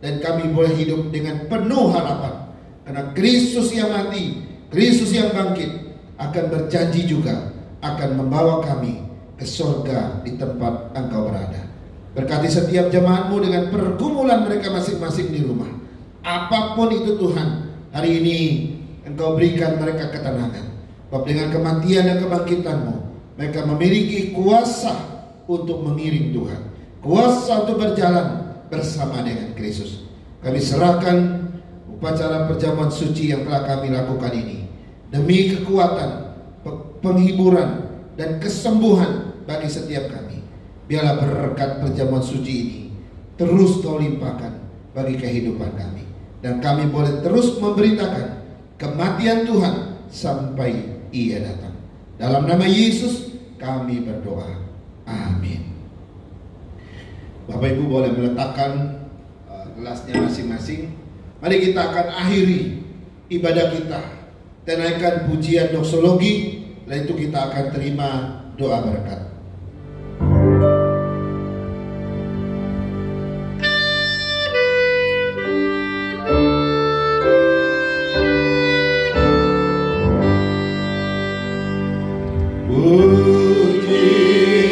dan kami boleh hidup dengan penuh harapan. Karena Kristus yang mati, Kristus yang bangkit, akan berjanji juga akan membawa kami ke surga di tempat Engkau berada. Berkati setiap jemaat-Mu dengan pergumulan mereka masing-masing di rumah. Apapun itu Tuhan, hari ini Engkau berikan mereka ketenangan. Sebab dengan kematian dan kebangkitan-Mu, mereka memiliki kuasa untuk mengiring Tuhan, kuasa untuk berjalan bersama dengan Kristus. Kami serahkan upacara perjamuan suci yang telah kami lakukan ini demi kekuatan, penghiburan, dan kesembuhan bagi setiap kami. Biarlah berkat perjamuan suci ini terus Kau limpahkan bagi kehidupan kami, dan kami boleh terus memberitakan kematian Tuhan sampai Ia datang. Dalam nama Yesus kami berdoa. Amin. Bapak Ibu boleh meletakkan gelasnya masing-masing. Mari kita akan akhiri ibadah kita, naikkan pujian doksologi, lalu itu kita akan terima doa berkat. Puji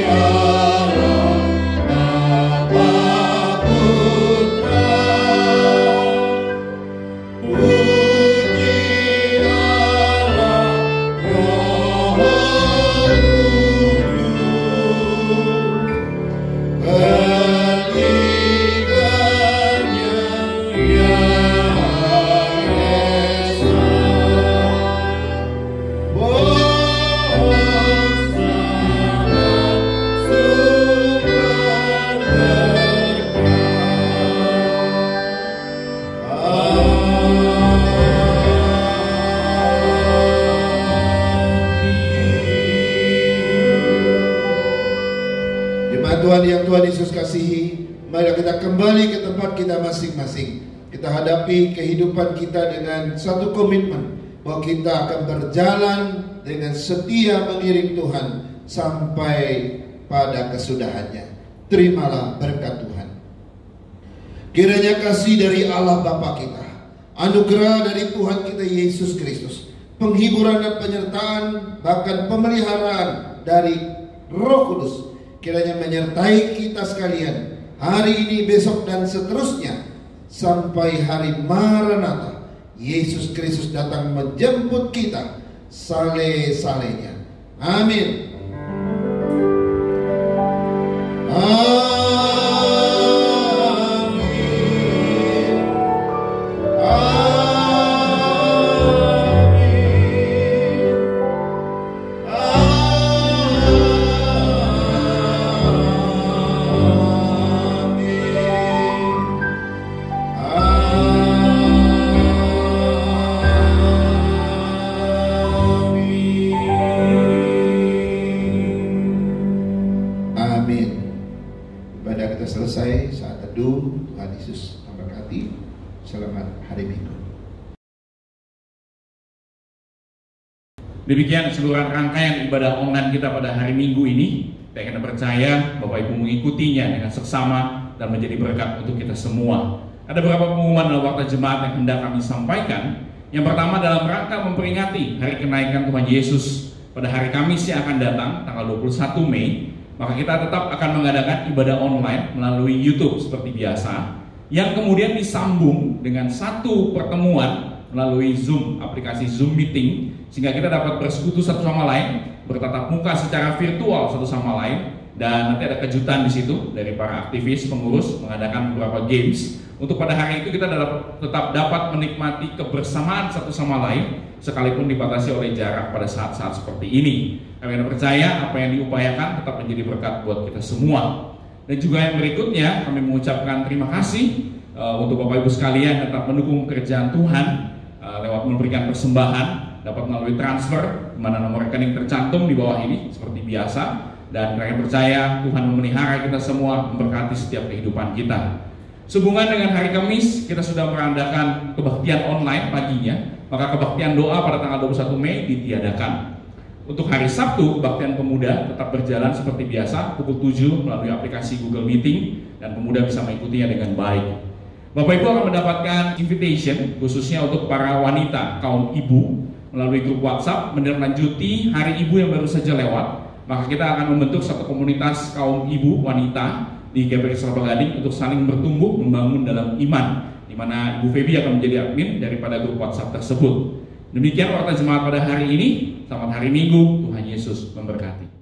Allah. kasihi, mari kita kembali ke tempat kita masing-masing. Kita hadapi kehidupan kita dengan satu komitmen bahwa kita akan berjalan dengan setia mengiring Tuhan sampai pada kesudahannya. Terimalah berkat Tuhan. Kiranya kasih dari Allah Bapa kita, anugerah dari Tuhan kita Yesus Kristus, penghiburan dan penyertaan, bahkan pemeliharaan dari Roh Kudus, kiranya menyertai kita sekalian hari ini, besok, dan seterusnya sampai hari Maranatha, Yesus Kristus datang menjemput kita saleh-salehnya. Amin. Selesai saat teduh. Tuhan Yesus memberkati. Selamat hari Minggu. Demikian keseluruhan rangkaian ibadah online kita pada hari Minggu ini. Kita percaya Bapak Ibu mengikutinya dengan seksama dan menjadi berkat untuk kita semua. Ada beberapa pengumuman dalam waktu jemaat yang hendak kami sampaikan. Yang pertama, dalam rangka memperingati hari kenaikan Tuhan Yesus pada hari Kamis yang akan datang, tanggal 21 Mei, maka kita tetap akan mengadakan ibadah online melalui YouTube seperti biasa, yang kemudian disambung dengan satu pertemuan melalui Zoom, aplikasi Zoom Meeting, sehingga kita dapat bersekutu satu sama lain, bertatap muka secara virtual satu sama lain, dan nanti ada kejutan di situ dari para aktivis pengurus mengadakan beberapa games. Untuk pada hari itu kita tetap dapat menikmati kebersamaan satu sama lain, sekalipun dibatasi oleh jarak pada saat-saat seperti ini. Kami percaya apa yang diupayakan tetap menjadi berkat buat kita semua. Dan juga yang berikutnya, kami mengucapkan terima kasih untuk Bapak Ibu sekalian tetap mendukung pekerjaan Tuhan lewat memberikan persembahan, dapat melalui transfer, di mana nomor rekening tercantum di bawah ini seperti biasa. Dan kami percaya Tuhan memelihara kita semua, memberkati setiap kehidupan kita. Sehubungan dengan hari Kamis, kita sudah meradakan kebaktian online paginya, maka kebaktian doa pada tanggal 21 Mei ditiadakan. Untuk hari Sabtu, kebaktian pemuda tetap berjalan seperti biasa, pukul 7 melalui aplikasi Google Meeting, dan pemuda bisa mengikutinya dengan baik. Bapak Ibu akan mendapatkan invitation, khususnya untuk para wanita, kaum ibu, melalui grup WhatsApp, menindaklanjuti hari ibu yang baru saja lewat. Maka kita akan membentuk satu komunitas kaum ibu, wanita, di GPI Kelapa Gading untuk saling bertumbuh membangun dalam iman, di mana Ibu Febi akan menjadi admin daripada grup WhatsApp tersebut. Demikian warta jemaat pada hari ini. Selamat hari Minggu. Tuhan Yesus memberkati.